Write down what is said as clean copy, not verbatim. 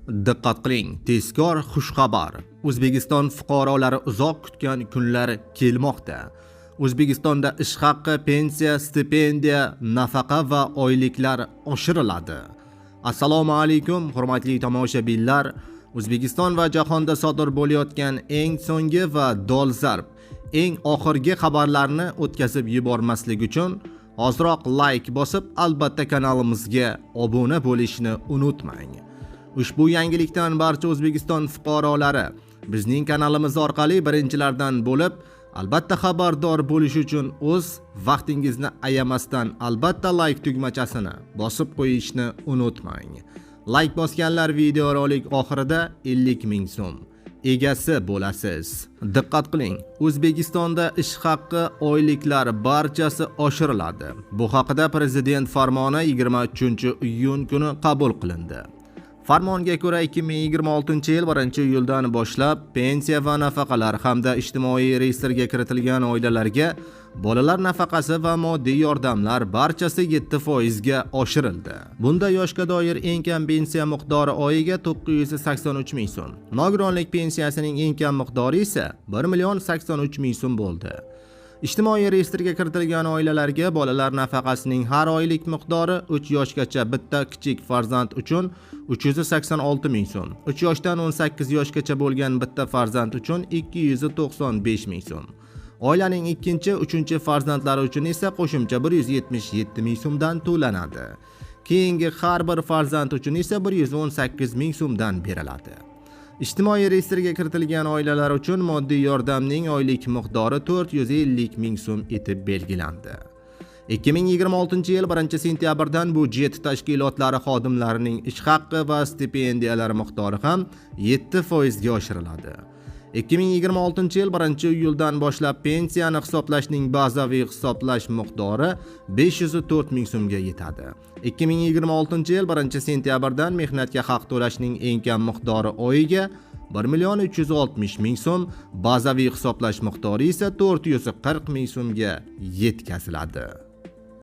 Diqqat qiling, tezkor xushxabar. O'zbekiston fuqarolari uzoq kutgan kunlar kelmoqda. O'zbekistonda ish haqqi, pensiya, stipendiya, nafaqa va oyliklar oshiriladi. Assalomu alaykum, hurmatli tomoshabinlar. O'zbekiston va jahonda sodir bo'layotgan eng so'nggi va dolzarb, eng oxirgi xabarlarni o'tkazib yubormaslik uchun hozirroq like bosib, albatta kanalimizga obuna bo'lishni unutmang. Ushbu yangilikdan barcha O'zbekiston fuqarolari bizning kanalimiz orqali birinchilardan bo'lib, albatta xabardor bo'lish uchun o'z vaqtingizni ayamasdan albatta like tugmachasini bosib qo'yishni unutmang. Like bosganlar videorolik oxirida 50 ming so'm egasi bo'lasiz. Diqqat qiling, O'zbekistonda ish haqqi, oyliklar barchasi oshiriladi. Bu haqida prezident farmoni 23-iyun kuni qabul qilindi. Farmonga ko'ra 2026-yil 1-iyuldan boshlab pensiya va nafaqalar hamda ijtimoiy reyestrga kiritilgan oilalarga bolalar nafaqasi va moddiy yordamlar barchasi 7% ga oshirildi. Bunda yoshga doir eng kam pensiya miqdori oyiga 983 ming so'm, nogironlik pensiyasining eng kam miqdori esa 1 83 ming so'm bo'ldi. Ijtimoiy reyestrga kiritilgan oilalarga bolalar nafaqasining har oylik miqdori 3 yoshgacha bitta kichik farzand uchun 386 ming so'm, 3 yoshdan 18 yoshgacha bo'lgan bitta farzand uchun 295 ming so'm. Oilaning ikkinchi, uchinchi farzandlari uchun esa qo'shimcha 177 ming so'mdan to'lanadi. Keyingi har bir farzand uchun esa 118 ming so'mdan beriladi. Ijtimoiy reyestrga kiritilgan oilalar uchun moddiy yordamning oylik miqdori 450 ming so'm etib belgilandi. 2026-yil 1-sentyabrdan budjet tashkilotlari xodimlarining ish haqqi va stipendiyalari miqdori ham 7% ga oshiriladi. 2026-yil 1-iyuldan boshlab pensiyani hisoblashning bazaviy hisoblash miqdori 504 ming so'mga yetadi. 2026-yil 1-sentyabrdan mehnatga haq to'lashning eng kam miqdori oyiga 1 360 ming so'm, bazaviy hisoblash miqdori esa 440 ming so'mga yetkaziladi.